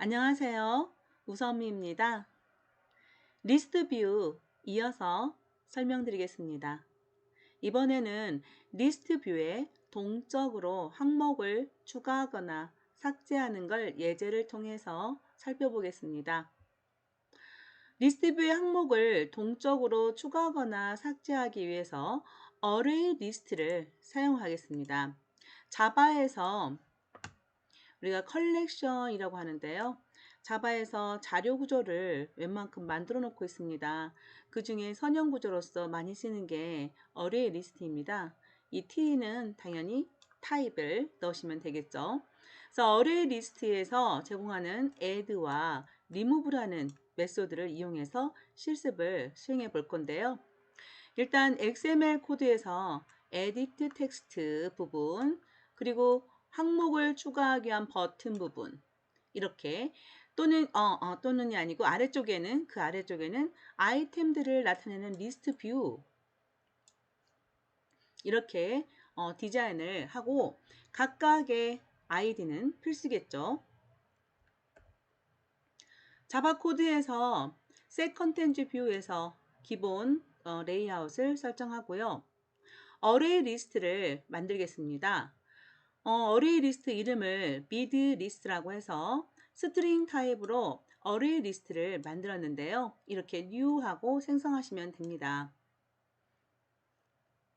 안녕하세요. 우선미입니다. 리스트 뷰 이어서 설명드리겠습니다. 이번에는 리스트 뷰에 동적으로 항목을 추가하거나 삭제하는 걸 예제를 통해서 살펴보겠습니다. 리스트 뷰의 항목을 동적으로 추가하거나 삭제하기 위해서 어레이 리스트를 사용하겠습니다. 자바에서 우리가 컬렉션이라고 하는데요. 자바에서 자료 구조를 웬만큼 만들어 놓고 있습니다. 그 중에 선형 구조로서 많이 쓰는 게 어레이 리스트입니다. 이 t는 당연히 타입을 넣으시면 되겠죠. 그래서 어레이 리스트에서 제공하는 add와 remove라는 메소드를 이용해서 실습을 수행해 볼 건데요. 일단 XML 코드에서 edit 텍스트 부분, 그리고 항목을 추가하기 위한 버튼 부분, 이렇게 또는이 아니고 그 아래쪽에는 아이템들을 나타내는 리스트 뷰, 이렇게 디자인을 하고 각각의 아이디는 필수겠죠. 자바 코드에서 set content view에서 기본 레이아웃을 설정하고요. 어레이 리스트를 만들겠습니다. 어레이 리스트 이름을 mid list라고 해서 스트링 타입으로 어레이 리스트를 만들었는데요. 이렇게 new하고 생성하시면 됩니다.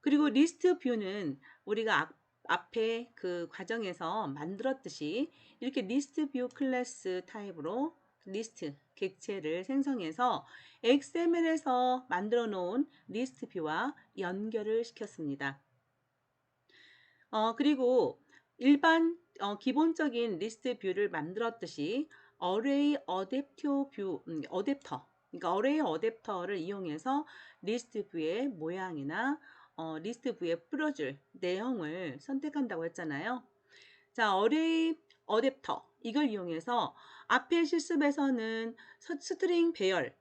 그리고 리스트 뷰는 우리가 앞에 그 과정에서 만들었듯이 이렇게 리스트 뷰 클래스 타입으로 리스트 객체를 생성해서 XML에서 만들어 놓은 리스트 뷰와 연결을 시켰습니다. 그리고 일반 기본적인 리스트 뷰를 만들었듯이 어레이 어댑터 뷰, 어댑터, 그러니까 어레이 어댑터를 이용해서 리스트 뷰의 모양이나 리스트 뷰에 뿌려줄 내용을 선택한다고 했잖아요. 자, 어레이 어댑터 이걸 이용해서 앞에 실습에서는 스트링 배열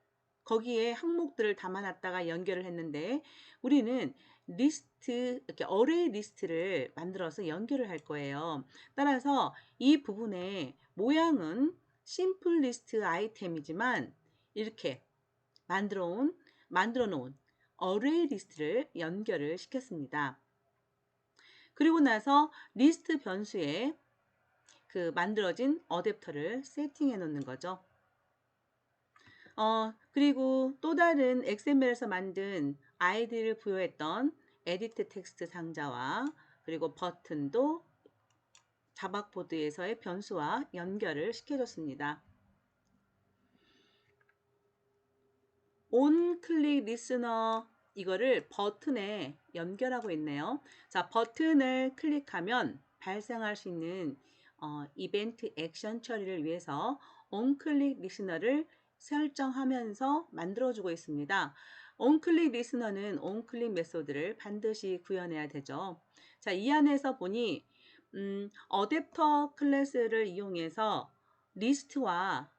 거기에 항목들을 담아놨다가 연결을 했는데 우리는 리스트 이렇게 어레이 리스트를 만들어서 연결을 할 거예요. 따라서 이 부분의 모양은 심플 리스트 아이템이지만 이렇게 만들어 놓은 어레이 리스트를 연결을 시켰습니다. 그리고 나서 리스트 변수에 그 만들어진 어댑터를 세팅해 놓는 거죠. 그리고 또 다른 XML에서 만든 아이디를 부여했던 에디트 텍스트 상자와 그리고 버튼도 자박보드에서의 변수와 연결을 시켜줬습니다. 온 클릭 리스너 이거를 버튼에 연결하고 있네요. 자, 버튼을 클릭하면 발생할 수 있는 이벤트 액션 처리를 위해서 온클릭 리스너를 설정하면서 만들어주고 있습니다. 온클릭 리스너는 온클릭 메소드를 반드시 구현해야 되죠. 자, 이 안에서 보니 어댑터 클래스를 이용해서 리스트와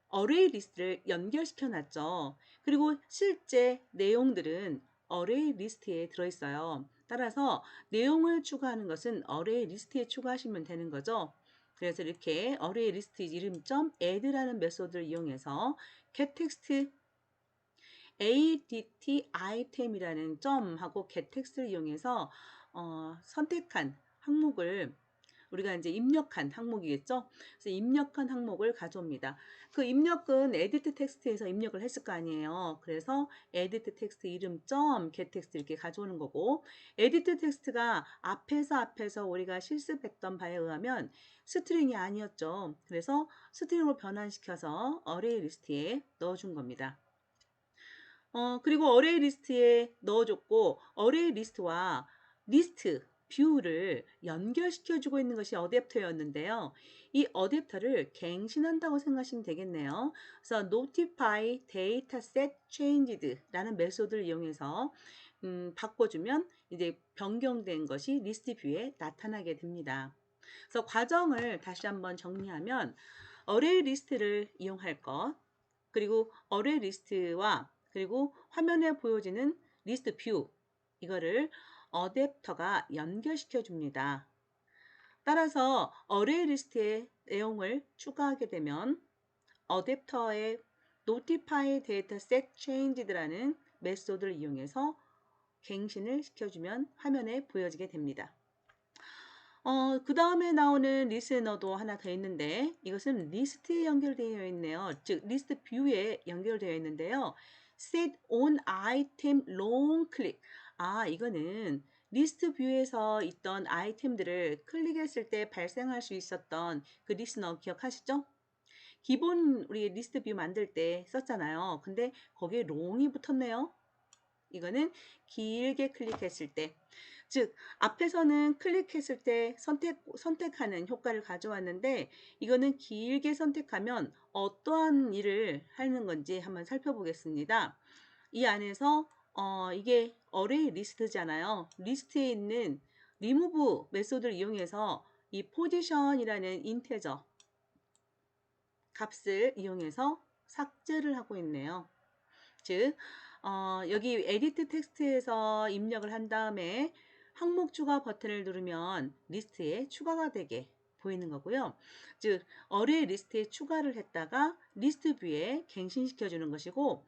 어레이 리스트를 연결시켜 놨죠. 그리고 실제 내용들은 어레이 리스트에 들어있어요. 따라서 내용을 추가하는 것은 어레이 리스트에 추가하시면 되는 거죠. 그래서 이렇게 어레이 리스트 이름 add라는 메소드를 이용해서 getText adt item이라는 점하고 getText를 이용해서 선택한 항목을 우리가 이제 입력한 항목이겠죠. 그래서 입력한 항목을 가져옵니다. 그 입력은 edit 텍스트에서 입력을 했을 거 아니에요. 그래서 edit 텍스트 이름 get 텍스트 이렇게 가져오는 거고, edit 텍스트가 앞에서 우리가 실습했던 바에 의하면 스트링이 아니었죠. 그래서 스트링으로 변환시켜서 어레이 리스트에 넣어준 겁니다. 그리고 어레이 리스트에 넣어줬고, 어레이 리스트와 리스트 뷰를 연결시켜주고 있는 것이 어댑터였는데요. 이 어댑터를 갱신한다고 생각하시면 되겠네요. 그래서 notify dataset changed라는 메소드를 이용해서 바꿔주면 이제 변경된 것이 리스트 뷰에 나타나게 됩니다. 그래서 과정을 다시 한번 정리하면 어레이 리스트를 이용할 것, 그리고 어레이 리스트와 그리고 화면에 보여지는 리스트 뷰, 이거를 어댑터가 연결시켜 줍니다. 따라서 어레이 리스트에 내용을 추가하게 되면 어댑터의 notify dataset changed라는 메소드를 이용해서 갱신을 시켜주면 화면에 보여지게 됩니다. 그 다음에 나오는 리스너도 하나 더 있는데 이것은 리스트에 연결되어 있네요. 즉 리스트 뷰에 연결되어 있는데요. set on item long click. 이거는 리스트 뷰에서 있던 아이템들을 클릭했을 때 발생할 수 있었던 그 리스너 기억하시죠? 기본 우리 리스트 뷰 만들 때 썼잖아요. 근데 거기에 long이 붙었네요. 이거는 길게 클릭했을 때, 즉 앞에서는 클릭했을 때 선택하는 효과를 가져왔는데 이거는 길게 선택하면 어떠한 일을 하는 건지 한번 살펴보겠습니다. 이 안에서 이게 어레이 리스트잖아요. 리스트에 있는 remove 메소드를 이용해서 이 포지션이라는 인테저 값을 이용해서 삭제를 하고 있네요. 즉 여기 에디트 텍스트에서 입력을 한 다음에 항목 추가 버튼을 누르면 리스트에 추가가 되게 보이는 거고요. 즉 어레이 리스트에 추가를 했다가 리스트 뷰에 갱신시켜 주는 것이고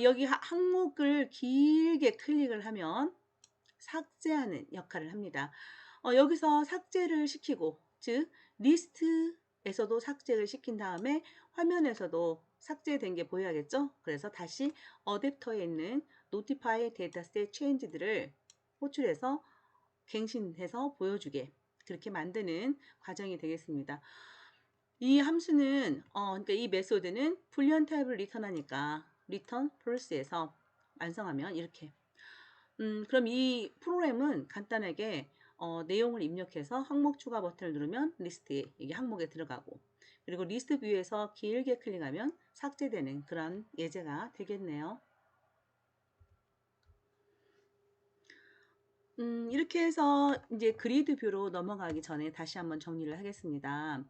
여기 항목을 길게 클릭을 하면 삭제하는 역할을 합니다. 여기서 삭제를 시키고 즉 리스트에서도 삭제를 시킨 다음에 화면에서도 삭제된 게 보여야겠죠? 그래서 다시 어댑터에 있는 Notify Dataset Change들을 호출해서 갱신해서 보여주게 그렇게 만드는 과정이 되겠습니다. 이 함수는 그러니까 이 메소드는 불리언 타입을 리턴하니까 return false에서 완성하면 이렇게 그럼 이 프로그램은 간단하게 내용을 입력해서 항목 추가 버튼을 누르면 리스트에 이게 항목에 들어가고 그리고 리스트 뷰에서 길게 클릭하면 삭제되는 그런 예제가 되겠네요. 이렇게 해서 이제 그리드 뷰로 넘어가기 전에 다시 한번 정리를 하겠습니다.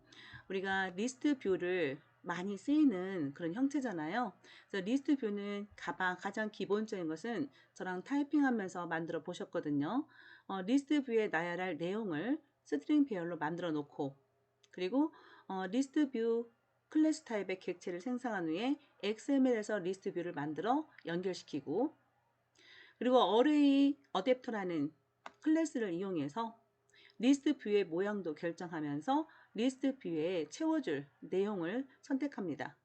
우리가 리스트 뷰를 많이 쓰이는 그런 형태잖아요. 그래서 리스트 뷰는 가장 기본적인 것은 저랑 타이핑하면서 만들어 보셨거든요. 리스트 뷰에 나열할 내용을 스트링 배열로 만들어 놓고 그리고 리스트 뷰 클래스 타입의 객체를 생성한 후에 XML에서 리스트 뷰를 만들어 연결시키고 그리고 어레이 어댑터라는 클래스를 이용해서 리스트 뷰의 모양도 결정하면서 리스트 뷰에 채워줄 내용을 선택합니다.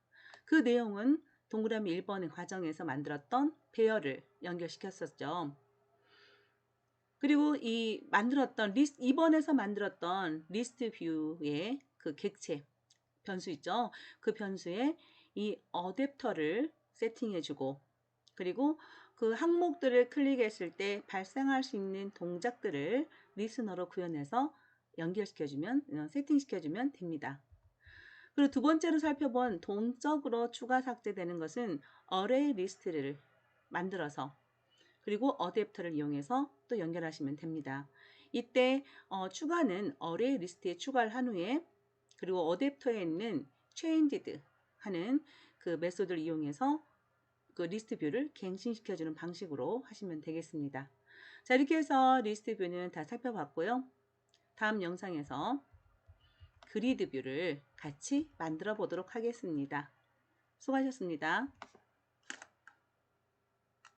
그 내용은 동그라미 1번의 과정에서 만들었던 배열을 연결시켰었죠. 그리고 이 만들었던 2번에서 만들었던 리스트 뷰의 그 객체 변수 있죠. 그 변수에 이 어댑터를 세팅해주고 그리고 그 항목들을 클릭했을 때 발생할 수 있는 동작들을 리스너로 구현해서 연결시켜주면 세팅시켜주면 됩니다. 그리고 두 번째로 살펴본 동적으로 추가 삭제되는 것은 어레이 리스트를 만들어서 그리고 어댑터를 이용해서 또 연결하시면 됩니다. 이때 추가는 어레이 리스트에 추가를 한 후에 그리고 어댑터에 있는 changed 하는 그 메소드를 이용해서 그 리스트 뷰를 갱신시켜주는 방식으로 하시면 되겠습니다. 자, 이렇게 해서 리스트 뷰는 다 살펴봤고요. 다음 영상에서 그리드 뷰를 같이 만들어 보도록 하겠습니다. 수고하셨습니다.